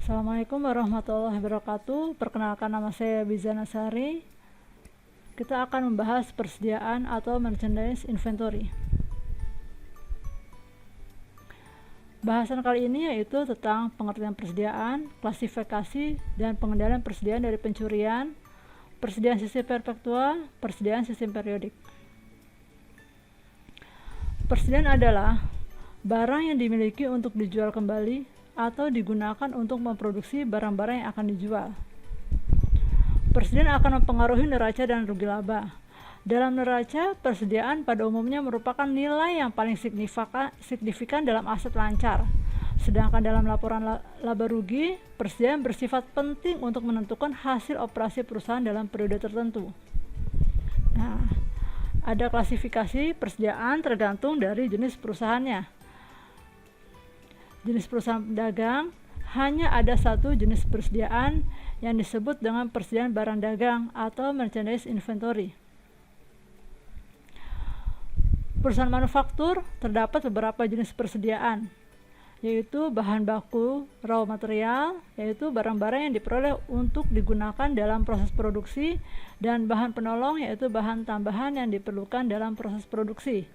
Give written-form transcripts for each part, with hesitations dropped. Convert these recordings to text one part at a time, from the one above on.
Assalamualaikum warahmatullahi wabarakatuh. Perkenalkan, nama saya Biza Nasari. Kita akan membahas persediaan atau merchandise inventory. Bahasan kali ini yaitu tentang pengertian persediaan, klasifikasi, dan pengendalian persediaan dari pencurian, persediaan sistem perpetual, persediaan sistem periodik. Persediaan adalah barang yang dimiliki untuk dijual kembali atau digunakan untuk memproduksi barang-barang yang akan dijual. Persediaan akan mempengaruhi neraca dan rugi laba. Dalam neraca, persediaan pada umumnya merupakan nilai yang paling signifikan dalam aset lancar. Sedangkan dalam laporan laba rugi, persediaan bersifat penting untuk menentukan hasil operasi perusahaan dalam periode tertentu. Nah, ada klasifikasi persediaan tergantung dari jenis perusahaannya. Jenis perusahaan pedagang, hanya ada satu jenis persediaan yang disebut dengan persediaan barang dagang atau merchandise inventory. Perusahaan manufaktur terdapat beberapa jenis persediaan, yaitu bahan baku, raw material, yaitu barang-barang yang diperoleh untuk digunakan dalam proses produksi, dan bahan penolong, yaitu bahan tambahan yang diperlukan dalam proses produksi.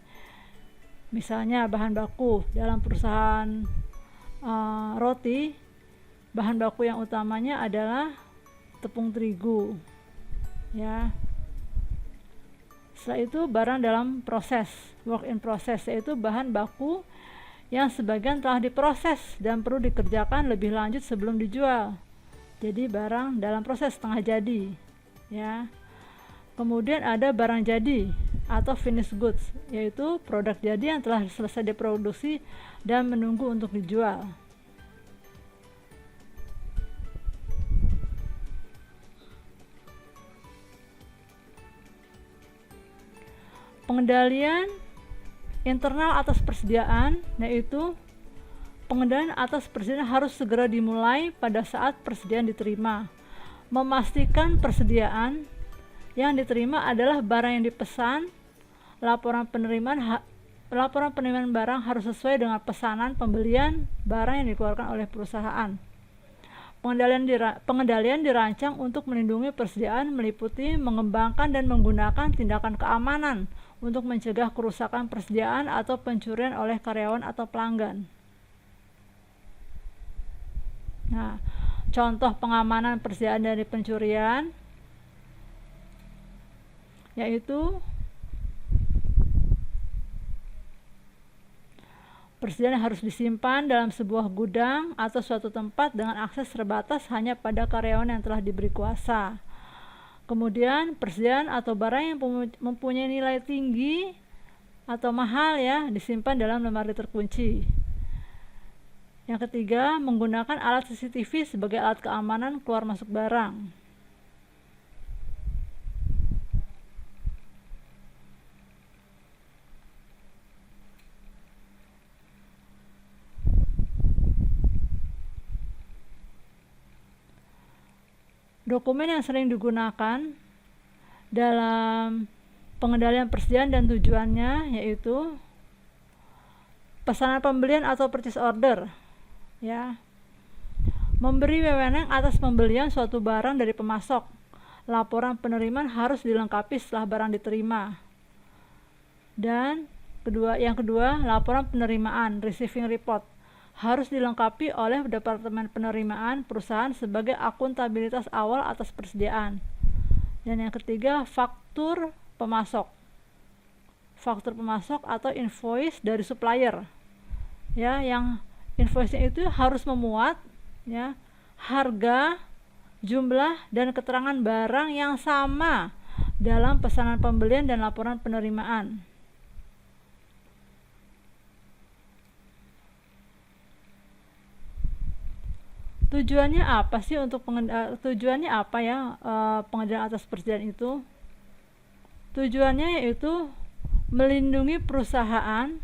Misalnya bahan baku dalam perusahaan roti, bahan baku yang utamanya adalah tepung terigu, ya. Setelah itu barang dalam proses, work in process, yaitu bahan baku yang sebagian telah diproses dan perlu dikerjakan lebih lanjut sebelum dijual. Jadi barang dalam proses, setengah jadi, ya. Kemudian ada barang jadi atau finished goods, yaitu produk jadi yang telah selesai diproduksi dan menunggu untuk dijual. Pengendalian internal atas persediaan, yaitu pengendalian atas persediaan harus segera dimulai pada saat persediaan diterima. Memastikan persediaan yang diterima adalah barang yang dipesan. Laporan penerimaan barang harus sesuai dengan pesanan pembelian barang yang dikeluarkan oleh perusahaan. Pengendalian dirancang untuk melindungi persediaan, meliputi mengembangkan dan menggunakan tindakan keamanan untuk mencegah kerusakan persediaan atau pencurian oleh karyawan atau pelanggan. Nah, contoh pengamanan persediaan dari pencurian yaitu persediaan harus disimpan dalam sebuah gudang atau suatu tempat dengan akses terbatas hanya pada karyawan yang telah diberi kuasa. Kemudian persediaan atau barang yang mempunyai nilai tinggi atau mahal, ya, disimpan dalam lemari terkunci. Yang ketiga, menggunakan alat CCTV sebagai alat keamanan keluar masuk barang. Dokumen yang sering digunakan dalam pengendalian persediaan dan tujuannya yaitu pesanan pembelian atau purchase order, ya. Memberi wewenang atas pembelian suatu barang dari pemasok. Laporan penerimaan harus dilengkapi setelah barang diterima. Dan yang kedua, laporan penerimaan, receiving report, harus dilengkapi oleh Departemen Penerimaan perusahaan sebagai akuntabilitas awal atas persediaan. Dan yang ketiga, faktur pemasok. Faktur pemasok atau invoice dari supplier, ya, yang invoice-nya itu harus memuat, ya, harga, jumlah, dan keterangan barang yang sama dalam pesanan pembelian dan laporan penerimaan. Tujuannya apa sih pengendalian atas persediaan itu? Tujuannya yaitu melindungi persediaan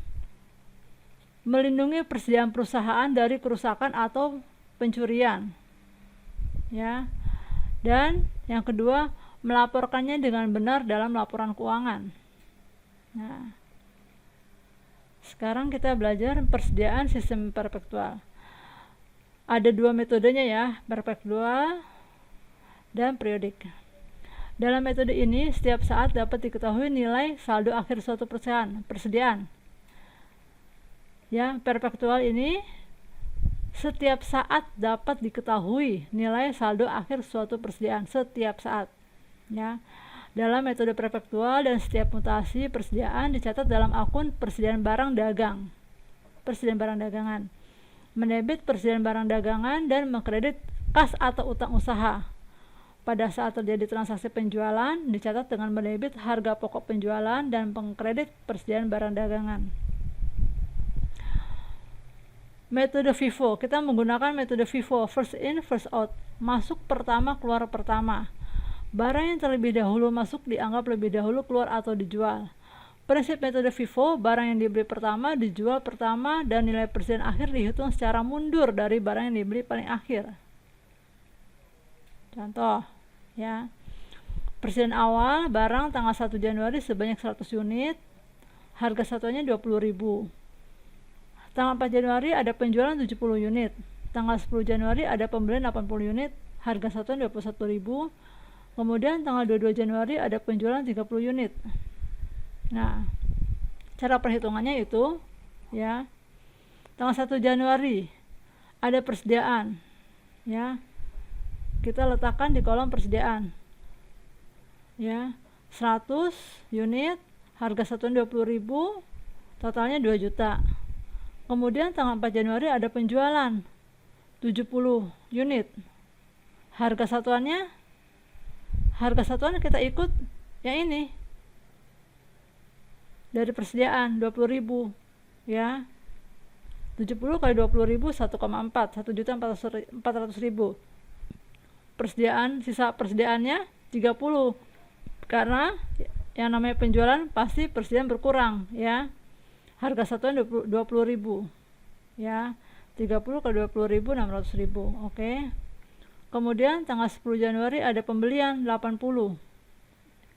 perusahaan dari kerusakan atau pencurian, ya. Dan yang kedua, melaporkannya dengan benar dalam laporan keuangan. Nah, sekarang kita belajar persediaan sistem perpetual. Ada dua metodenya ya, perpektual dan periodik. Dalam metode ini, setiap saat dapat diketahui nilai saldo akhir suatu persediaan. Ya, perpektual ini setiap saat dapat diketahui nilai saldo akhir suatu persediaan setiap saat. Ya. Dalam metode perpektual dan setiap mutasi persediaan dicatat dalam akun persediaan barang dagang. Persediaan barang dagangan. Mendebit persediaan barang dagangan dan mengkredit kas atau utang usaha. Pada saat terjadi transaksi penjualan, dicatat dengan mendebit harga pokok penjualan dan mengkredit persediaan barang dagangan. Metode FIFO, kita menggunakan metode FIFO, first in, first out, masuk pertama, keluar pertama. Barang yang terlebih dahulu masuk dianggap lebih dahulu keluar atau dijual. Prinsip metode FIFO, barang yang dibeli pertama dijual pertama dan nilai persediaan akhir dihitung secara mundur dari barang yang dibeli paling akhir. Contoh, ya. Persediaan awal barang tanggal 1 Januari sebanyak 100 unit, harga satuannya 20.000. Tanggal 4 Januari ada penjualan 70 unit. Tanggal 10 Januari ada pembelian 80 unit, harga satuan 21.000. Kemudian tanggal 22 Januari ada penjualan 30 unit. Nah, cara perhitungannya itu, ya. Tanggal 1 Januari ada persediaan, ya. Kita letakkan di kolom persediaan, ya, 100 unit, harga satuan 20.000, totalnya 2 juta. Kemudian tanggal 4 Januari ada penjualan 70 unit, harga satuan kita ikut yang ini dari persediaan 20.000, ya. 70 kali 20.000 1,4, 1.400.000. Persediaan, sisa persediaannya 30, karena yang namanya penjualan pasti persediaan berkurang, ya. Harga satuan 20.000, ya. 30 kali 20.000 600.000. Oke. Kemudian tanggal 10 Januari ada pembelian 80,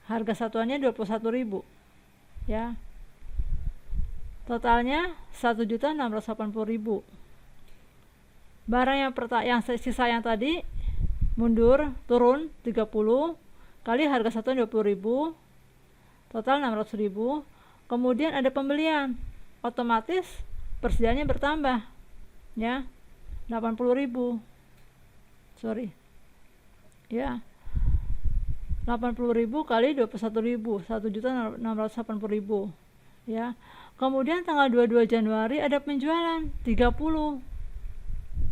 harga satuannya 21.000, ya. Totalnya 1.680.000. Barang yang sisa yang tadi mundur, turun 30 kali harga satuan 20.000, total 600.000. Kemudian ada pembelian, otomatis persediaannya bertambah, ya, 80.000. Ya, 80.000 kali 21.000, 1.680.000, ya. Kemudian tanggal 22 Januari ada penjualan 30.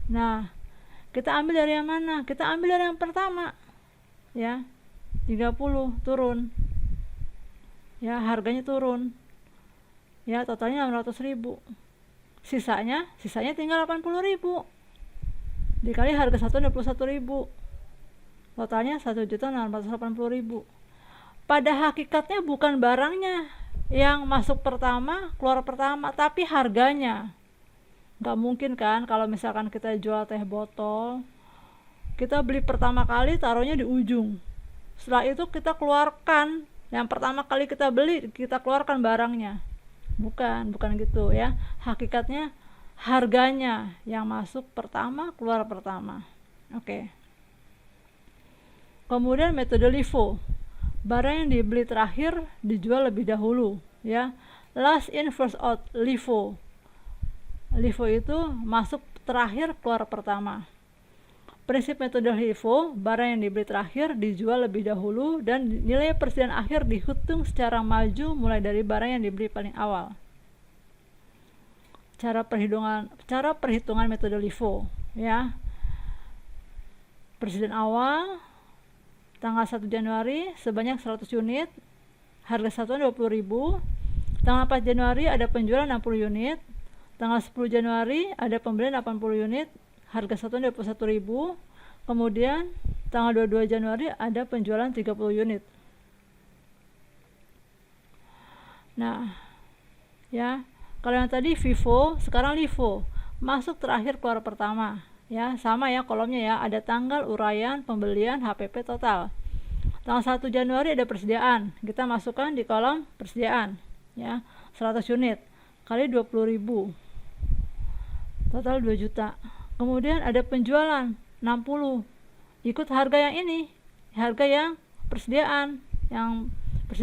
Nah, kita ambil dari yang mana? Kita ambil dari yang pertama, ya. 30 turun, ya, harganya turun, ya, totalnya 600.000. Sisanya tinggal 80.000 dikali harga satuan 21.000, totalnya 1.680.000. Pada hakikatnya bukan barangnya yang masuk pertama, keluar pertama, tapi harganya. Gak mungkin kan kalau misalkan kita jual teh botol, kita beli pertama kali taruhnya di ujung, setelah itu kita keluarkan yang pertama kali kita beli, kita keluarkan barangnya. Bukan gitu, ya. Hakikatnya harganya yang masuk pertama, keluar pertama. Oke. Kemudian metode LIFO, barang yang dibeli terakhir dijual lebih dahulu, ya. Last in first out, LIFO. LIFO itu masuk terakhir, keluar pertama. Prinsip metode LIFO, barang yang dibeli terakhir dijual lebih dahulu dan nilai persediaan akhir dihitung secara maju mulai dari barang yang dibeli paling awal. Cara perhitungan metode LIFO, ya. Persediaan awal tanggal 1 Januari sebanyak 100 unit, harga satuan 20.000. Tanggal 4 Januari ada penjualan 60 unit. Tanggal 10 Januari ada pembelian 80 unit, harga satuan 21.000. Kemudian tanggal 22 Januari ada penjualan 30 unit. Nah, ya, kalau yang tadi FIFO, sekarang LIFO, masuk terakhir, keluar pertama, ya. Sama ya kolomnya, ya, ada tanggal, uraian, pembelian, HPP total. Tanggal 1 Januari ada persediaan, kita masukkan di kolom persediaan, ya, 100 unit kali 20.000, total 2 juta. Kemudian ada penjualan 60, ikut harga yang ini, harga yang persediaan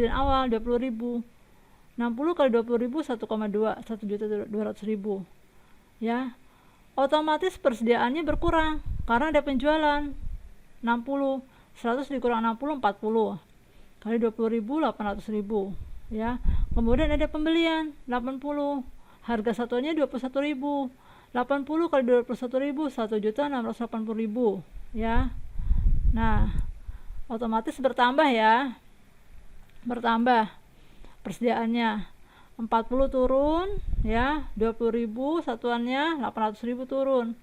awal 20.000. 60 kali 20.000 1,2, 1.200.000 ya. Otomatis persediaannya berkurang karena ada penjualan 60. 100 dikurang 60 40 kali 20.000 800.000 ya. Kemudian ada pembelian 80, harga satuannya 21.000. 80 kali 21.000 1.680.000 ya. Nah, otomatis bertambah ya, bertambah persediaannya. 40 turun ya, 20.000 satuannya, 800.000 turun.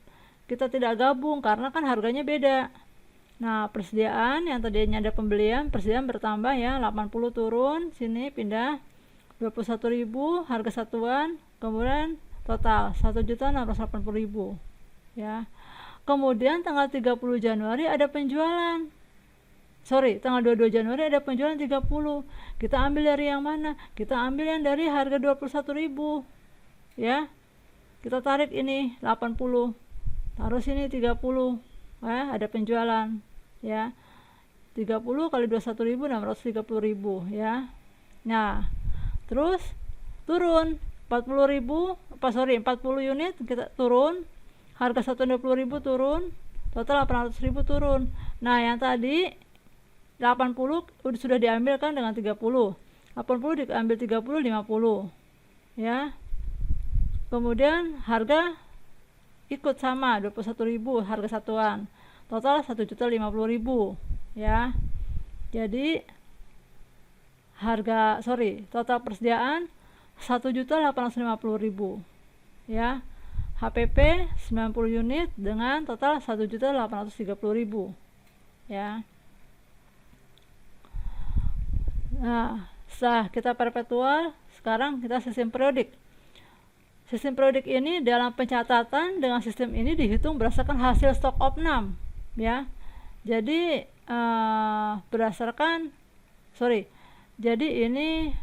Kita tidak gabung karena kan harganya beda. Nah, persediaan yang tadinya ada pembelian, persediaan bertambah ya, 80 turun, sini pindah 21.000 harga satuan, kemudian total 1.680.000 ya. Kemudian tanggal 30 Januari ada penjualan. Tanggal 22 Januari ada penjualan 30. Kita ambil dari yang mana? Kita ambil yang dari harga 21.000 ya. Kita tarik ini 80. Taruh sini 30. Ada penjualan ya. 30 kali 21.000 630.000 ya. Nah, terus turun 40 unit kita turun, harga 120.000 turun, total 800.000 turun. Nah, yang tadi 80 sudah diambil kan dengan 30. 80 diambil 30 50 ya. Kemudian harga ikut sama 21.000 harga satuan, total 1.050.000 ya. Jadi total persediaan 1.850.000 ya. HPP 90 unit dengan total 1.830.000 ya. Nah, setelah kita perpetual, sekarang kita sistem periodik. Sistem periodik ini dalam pencatatan dengan sistem ini dihitung berdasarkan hasil stock opnam ya. Jadi jadi ini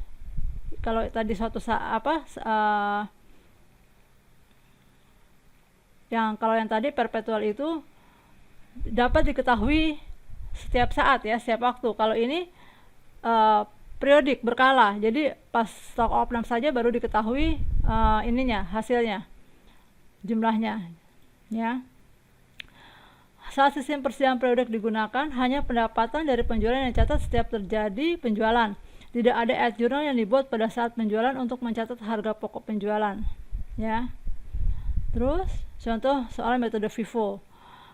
kalau tadi kalau yang tadi perpetual itu dapat diketahui setiap saat ya, setiap waktu. Kalau ini periodik berkala, jadi pas stock opnam saja baru diketahui hasilnya, jumlahnya ya. Saat sistem persediaan periodik digunakan, hanya pendapatan dari penjualan yang dicatat setiap terjadi penjualan. Tidak ada ad journal yang dibuat pada saat penjualan untuk mencatat harga pokok penjualan ya. Terus contoh soal metode FIFO.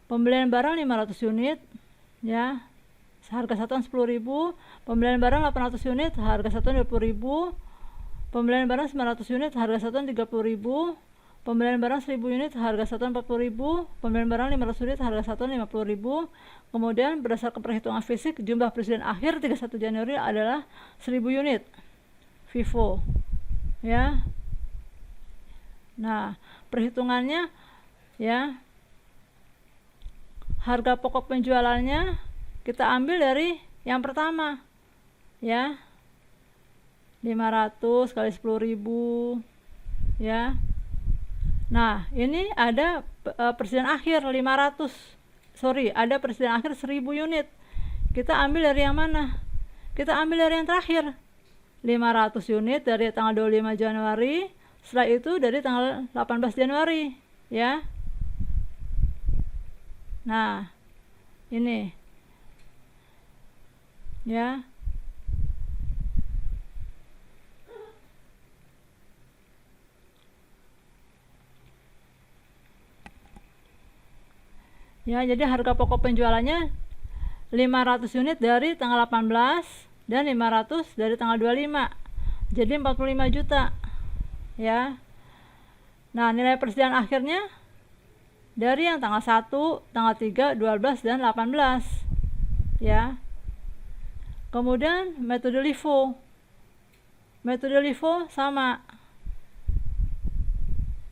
Pembelian barang 500 unit ya, harga satuan 10.000, pembelian barang 800 unit, harga satuan 20.000, pembelian barang 900 unit, harga satuan 30.000, pembelian barang 1.000 unit, harga satuan 40.000, pembelian barang 500 unit, harga satuan 50.000. Kemudian berdasarkan perhitungan fisik, jumlah persediaan akhir 31 Januari adalah 1.000 unit FIFO ya. Nah, perhitungannya ya, harga pokok penjualannya kita ambil dari yang pertama ya, 500 kali 10.000 ya. Nah, ini ada persediaan akhir ada persediaan akhir 1.000 unit. Kita ambil dari yang mana? Kita ambil dari yang terakhir, 500 unit dari tanggal 25 Januari, setelah itu dari tanggal 18 Januari ya. Nah, ini ya. Ya, jadi harga pokok penjualannya 500 unit dari tanggal 18 dan 500 dari tanggal 25. Jadi 45 juta. Ya. Nah, nilai persediaan akhirnya dari yang tanggal 1, tanggal 3, 12 dan 18. Ya. Kemudian metode LIFO. Metode LIFO sama.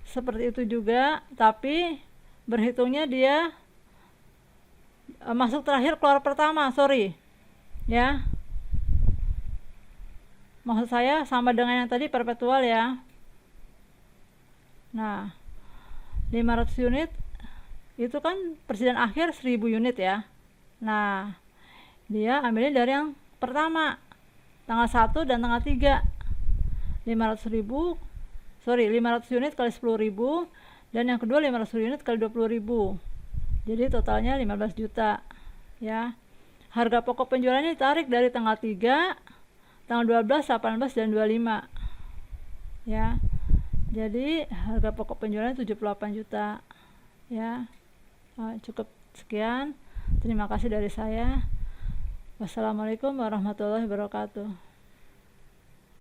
Seperti itu juga, tapi berhitungnya dia masuk terakhir keluar pertama, ya. Maksud saya sama dengan yang tadi perpetual ya. Nah, 500 unit itu kan persediaan akhir 1000 unit ya. Nah, dia ambilnya dari yang pertama, tanggal 1 dan tanggal 3. 500 unit kali 10.000, dan yang kedua 500 unit kali 20.000. Jadi totalnya 15 juta ya. Harga pokok penjualannya ditarik dari tanggal 3, tanggal 12, 18 dan 25 ya. Jadi harga pokok penjualannya 78 juta ya. Cukup sekian. Terima kasih dari saya. Wassalamualaikum warahmatullahi wabarakatuh.